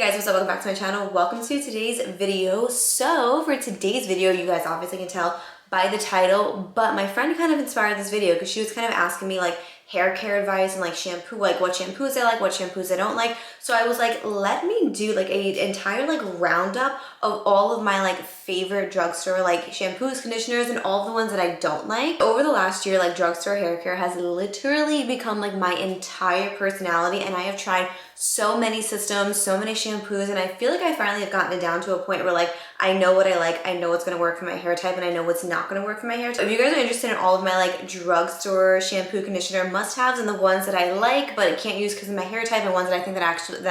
guys, what's up? Welcome back to my channel. Welcome to today's video. So for today's video, you guys obviously can tell by the title, but my friend kind of inspired this video because she was kind of asking me like hair care advice and like shampoo, like what shampoos I like, what shampoos I don't like. So I was like, let me do like an entire like roundup of all of my like favorite drugstore like shampoos, conditioners, and all the ones that I don't like. Over the last year, like drugstore hair care has literally become like my entire personality, and I have tried so many systems, so many shampoos, and I feel like I finally have gotten it down to a point where like I know what I like, I know what's gonna work for my hair type, and I know what's not gonna work for my hair type. If you guys are interested in all of my like drugstore shampoo, conditioner must-haves and the ones that I like but I can't use because of my hair type and ones that I think that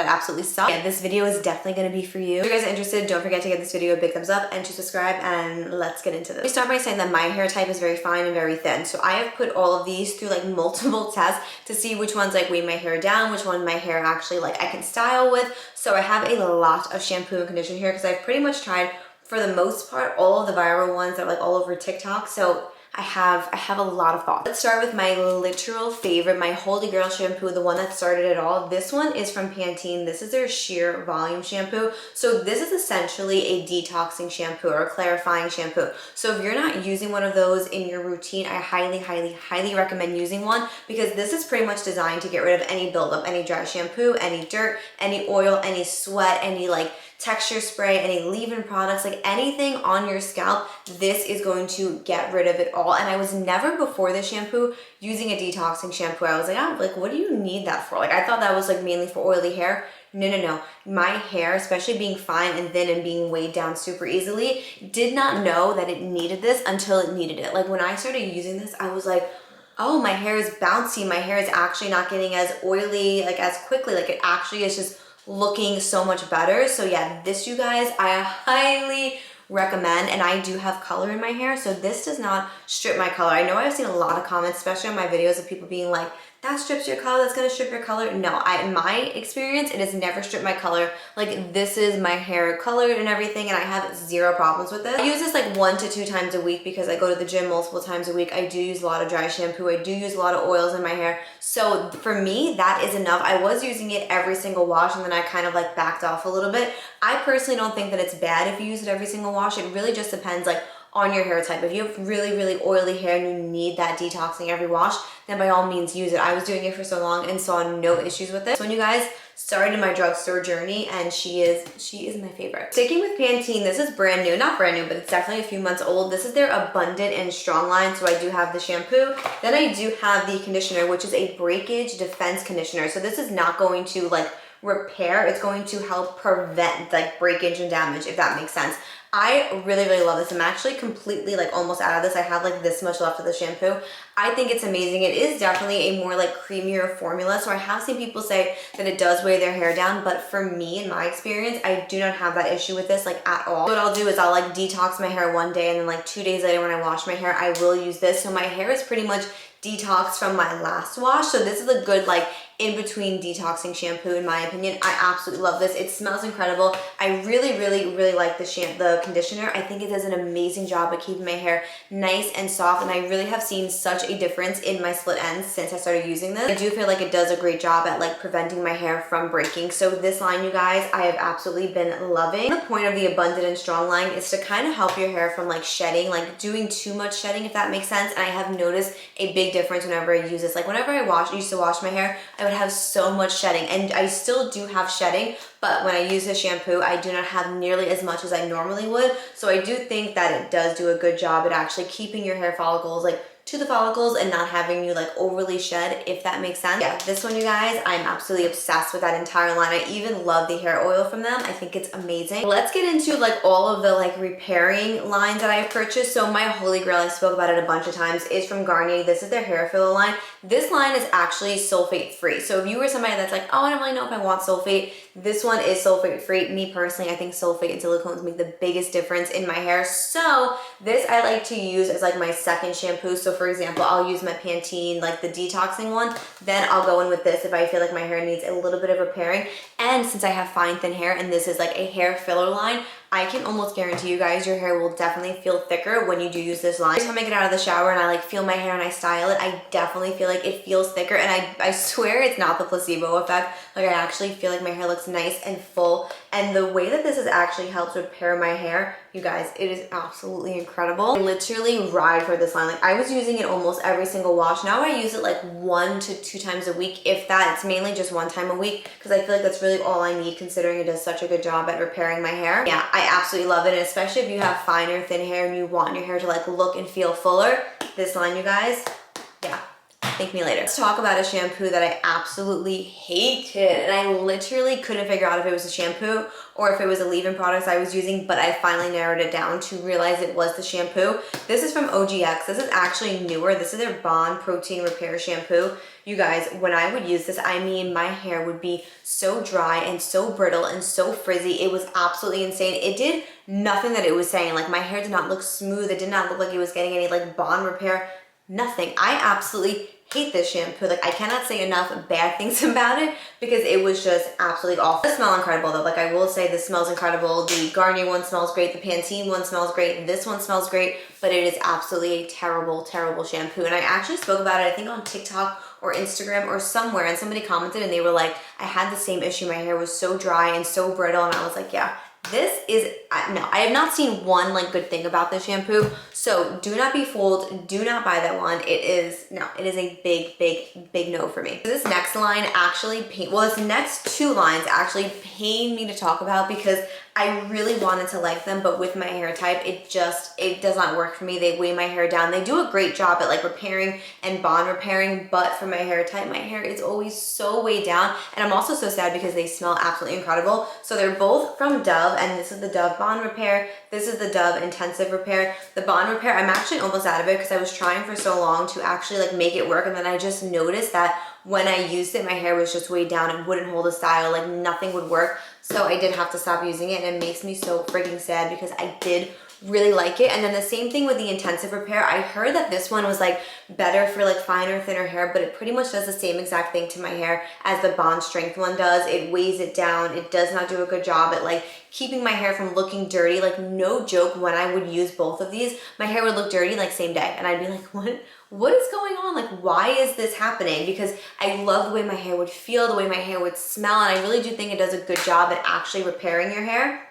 absolutely suck, yeah, this video is definitely gonna be for you. If you guys are interested, don't forget to give this video a big thumbs up and to subscribe, and let's get into this. Let me start by saying that my hair type is very fine and very thin, so I have put all of these through like multiple tests to see which ones like weigh my hair down, which one my hair actually like I can style with. So I have a lot of shampoo and conditioner here because I've pretty much tried, for the most part, all of the viral ones that are like all over TikTok. So I have a lot of thoughts. Let's start with my literal favorite, my holy grail shampoo, the one that started it all. This one is from Pantene. This is their sheer volume shampoo. So this is essentially a detoxing shampoo or a clarifying shampoo. So if you're not using one of those in your routine, I highly recommend using one, because this is pretty much designed to get rid of any buildup, any dry shampoo, any dirt, any oil, any sweat, any like texture spray, any leave-in products, like anything on your scalp. This is going to get rid of it all. And I was never, before this shampoo, using a detoxing shampoo. I was like, oh, like what do you need that for? Like I thought that was like mainly for oily hair. No. My hair, especially being fine and thin and being weighed down super easily, did not know that it needed this until it needed it. Like when I started using this, I was like, oh, my hair is bouncy. My hair is actually not getting as oily like as quickly. Like it actually is just looking so much better. So yeah, this, you guys, I highly recommend. And I do have color in my hair, so this does not strip my color. I know I've seen a lot of comments, especially on my videos, of people being like, that strips your color, that's gonna strip your color. No, in my experience, it has never stripped my color. Like this is my hair colored and everything, and I have zero problems with it. I use this like 1 to 2 times a week because I go to the gym multiple times a week. I do use a lot of dry shampoo. I do use a lot of oils in my hair. So for me, that is enough. I was using it every single wash, and then I kind of like backed off a little bit. I personally don't think that it's bad if you use it every single wash. It really just depends like on your hair type. If you have really oily hair and you need that detoxing every wash, then by all means use it. I was doing it for so long and saw no issues with it. So when you guys started my drugstore journey, and she is my favorite. Sticking with Pantene, this is brand new, not brand new, but it's definitely a few months old. This is their Abundant and Strong line. So I do have the shampoo, then I do have the conditioner, which is a breakage defense conditioner. So this is not going to like repair, it's going to help prevent like breakage and damage, if that makes sense. I really love this. I'm actually completely like almost out of this. I have like this much left of the shampoo. I think it's amazing. It is definitely a more like creamier formula. So I have seen people say that it does weigh their hair down, but for me, in my experience, I do not have that issue with this like at all. What I'll do is I'll like detox my hair one day, and then like 2 days later when I wash my hair, I will use this. So my hair is pretty much detoxed from my last wash. So this is a good like in-between detoxing shampoo in my opinion. I absolutely love this. It smells incredible. I really like the conditioner. I think it does an amazing job of keeping my hair nice and soft, and I really have seen such a difference in my split ends since I started using this. I do feel like it does a great job at like preventing my hair from breaking. So this line, you guys, I have absolutely been loving. The point of the Abundant and Strong line is to kind of help your hair from like shedding, like doing too much shedding, if that makes sense. And I have noticed a big difference whenever I use this. Like whenever I used to wash my hair, I would have so much shedding, and I still do have shedding, but when I use this shampoo, I do not have nearly as much as I normally would. So I do think that it does do a good job at actually keeping your hair follicles like to the follicles and not having you like overly shed, if that makes sense. Yeah, this one, you guys, I'm absolutely obsessed with that entire line. I even love the hair oil from them. I think it's amazing. Let's get into like all of the like repairing lines that I've purchased. So my holy grail, I spoke about it a bunch of times, is from Garnier. This is their hair filler line. This line is actually sulfate free. So if you were somebody that's like, oh, I don't really know if I want sulfate, this one is sulfate free. Me personally, I think sulfate and silicones make the biggest difference in my hair. So this I like to use as like my second shampoo. So for example, I'll use my Pantene, like the detoxing one, then I'll go in with this if I feel like my hair needs a little bit of repairing. And since I have fine, thin hair, and this is like a hair filler line, I can almost guarantee you guys, your hair will definitely feel thicker when you do use this line. Every time I get out of the shower and I like feel my hair and I style it, I definitely feel like it feels thicker, and I swear it's not the placebo effect. Like I actually feel like my hair looks nice and full And the way that this has actually helped repair my hair, you guys, it is absolutely incredible. I literally ride for this line. Like, I was using it almost every single wash. Now I use it like 1 to 2 times a week. If that, it's mainly just 1 time a week because I feel like that's really all I need considering it does such a good job at repairing my hair. Yeah, I absolutely love it. And especially if you have finer, thin hair and you want your hair to like look and feel fuller, this line, you guys, yeah. Thank me later. Let's talk about a shampoo that I absolutely hated, and I literally couldn't figure out if it was a shampoo or if it was a leave-in product I was using, but I finally narrowed it down to realize it was the shampoo. This is from OGX. This is actually newer. This is their Bond Protein Repair Shampoo. You guys, when I would use this, I mean, my hair would be so dry and so brittle and so frizzy. It was absolutely insane. It did nothing that it was saying. Like, my hair did not look smooth. It did not look like it was getting any like bond repair. Nothing. I absolutely hate this shampoo. Like, I cannot say enough bad things about it because it was just absolutely awful. It smells incredible though. Like, I will say this smells incredible. The Garnier one smells great. The Pantene one smells great. This one smells great, but it is absolutely a terrible, terrible shampoo. And I actually spoke about it, I think on TikTok or Instagram or somewhere, and somebody commented and they were like, I had the same issue. My hair was so dry and so brittle, and I was like, yeah. This is, no, I have not seen one like good thing about this shampoo. So do not be fooled. Do not buy that one. It is, no, it is a big, big, big no for me. This next line actually this next 2 lines actually pain me to talk about because I really wanted to like them, but with my hair type, it does not work for me. They weigh my hair down. They do a great job at like repairing and bond repairing, but for my hair type, my hair is always so weighed down. And I'm also so sad because they smell absolutely incredible. So they're both from Dove, and this is the Dove Bond Repair. This is the Dove Intensive Repair. The Bond Repair, I'm actually almost out of it because I was trying for so long to actually like make it work, and then I just noticed that when I used it, my hair was just weighed down. It wouldn't hold a style, like nothing would work. So I did have to stop using it, and it makes me so freaking sad because I did really like it. And then the same thing with the Intensive Repair. I heard that this one was like better for like finer, thinner hair, but it pretty much does the same exact thing to my hair as the Bond Strength one does. It weighs it down. It does not do a good job at like keeping my hair from looking dirty. Like, no joke, when I would use both of these, my hair would look dirty like same day. And I'd be like, what is going on? Like, why is this happening? Because I love the way my hair would feel, the way my hair would smell, and I really do think it does a good job at actually repairing your hair.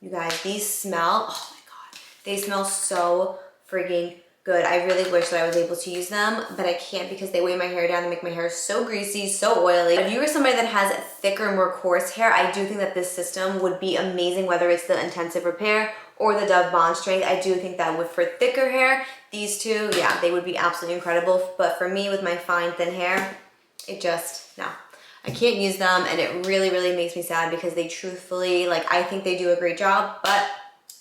You guys, these smell, oh my God, they smell so freaking good. I really wish that I was able to use them, but I can't because they weigh my hair down and make my hair so greasy, so oily. If you are somebody that has thicker, more coarse hair, I do think that this system would be amazing, whether it's the Intensive Repair or the Dove Bond Strength. I do think that for thicker hair, these two, yeah, they would be absolutely incredible. But for me, with my fine, thin hair, it just, no. I can't use them, and it really, really makes me sad because they truthfully, like, I think they do a great job, but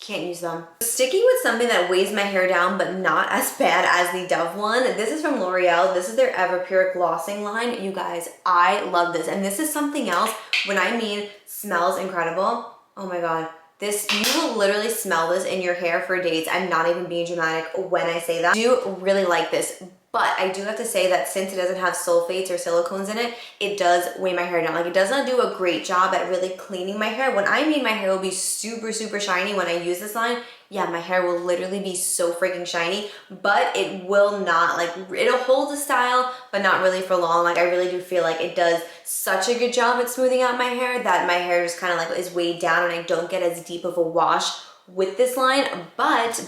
can't use them. Sticking with something that weighs my hair down, but not as bad as the Dove one. This is from L'Oreal. This is their Everpure glossing line. You guys, I love this. And this is something else. When I mean smells incredible, oh my God. This, you will literally smell this in your hair for days. I'm not even being dramatic when I say that. I do really like this. But I do have to say that since it doesn't have sulfates or silicones in it, it does weigh my hair down. Like, it does not do a great job at really cleaning my hair. When I mean my hair will be super, super shiny when I use this line, yeah, my hair will literally be so freaking shiny, but it will not, like, it'll hold the style, but not really for long. Like, I really do feel like it does such a good job at smoothing out my hair that my hair just kind of like is weighed down and I don't get as deep of a wash with this line. But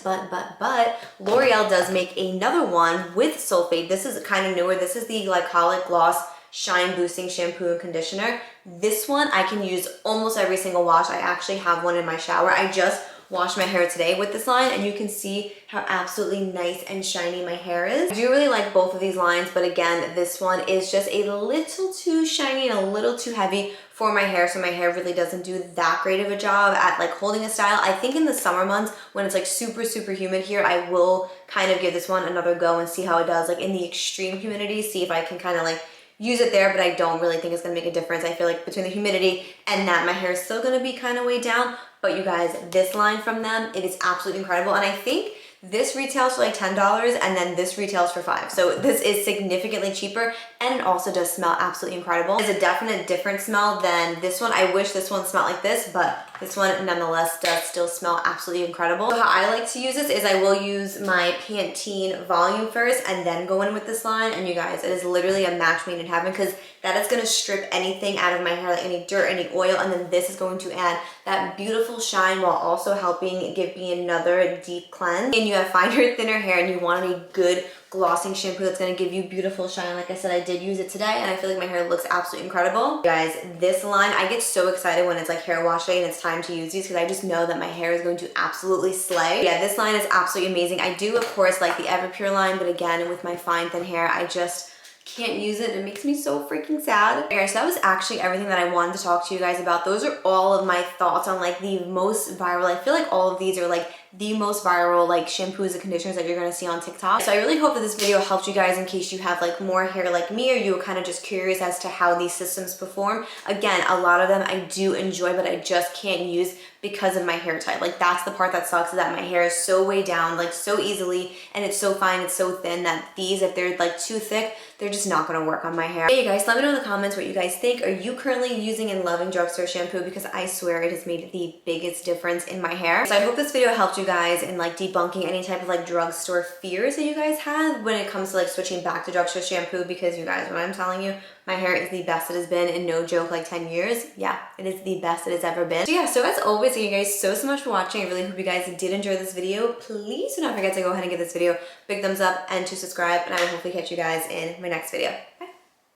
L'Oreal does make another one with sulfate. This is kind of newer. This is the Glycolic Gloss Shine Boosting Shampoo and Conditioner. This one I can use almost every single wash. I actually have one in my shower. I just washed my hair today with this line, and you can see how absolutely nice and shiny my hair is. I do really like both of these lines, but again, this one is just a little too shiny and a little too heavy for my hair, so my hair really doesn't do that great of a job at like holding a style. I think in the summer months when it's like super, super humid here, I will kind of give this one another go and see how it does. Like in the extreme humidity, see if I can kind of like use it there, but I don't really think it's gonna make a difference. I feel like between the humidity and that, my hair is still gonna be kind of weighed down. But you guys, this line from them, it is absolutely incredible. And I think This retails for like $10 and then this retails for $5. So this is significantly cheaper and it also does smell absolutely incredible. It's a definite different smell than this one. I wish this one smelled like this, but this one nonetheless does still smell absolutely incredible. So how I like to use this is I will use my Pantene volume first and then go in with this line. And you guys, it is literally a match made in heaven because that is gonna strip anything out of my hair, like any dirt, any oil, and then this is going to add that beautiful shine while also helping give me another deep cleanse. And you have finer, thinner hair and you want a good glossing shampoo that's gonna give you beautiful shine. Like I said, I did use it today and I feel like my hair looks absolutely incredible. Guys, this line, I get so excited when it's like hair wash day and it's time to use these because I just know that my hair is going to absolutely slay. Yeah, this line is absolutely amazing. I do, of course, like the Everpure line, but again, with my fine, thin hair, I just can't use it. It makes me so freaking sad. Okay, so that was actually everything that I wanted to talk to you guys about. Those are all of my thoughts on like the most viral. I feel like all of these are like the most viral like shampoos and conditioners that you're gonna see on TikTok. So I really hope that this video helped you guys in case you have like more hair like me or you were kind of just curious as to how these systems perform. Again, a lot of them I do enjoy, but I just can't use because of my hair type. Like that's the part that sucks, is that my hair is so way down like so easily and it's so fine, it's so thin that these, if they're like too thick, they're just not gonna work on my hair. Hey you guys, let me know in the comments what you guys think. Are you currently using and loving Drugstore shampoo? Because I swear it has made the biggest difference in my hair. So I hope this video helped you guys in like debunking any type of like drugstore fears that you guys have when it comes to like switching back to Drugstore shampoo, because you guys, what I'm telling you, my hair is the best it has been in no joke like 10 years. Yeah, it is the best it has ever been. So yeah, so as always, thank you guys so much for watching. I really hope you guys did enjoy this video. Please do not forget to go ahead and give this video a big thumbs up and to subscribe, and I will hopefully catch you guys in my next video. Bye.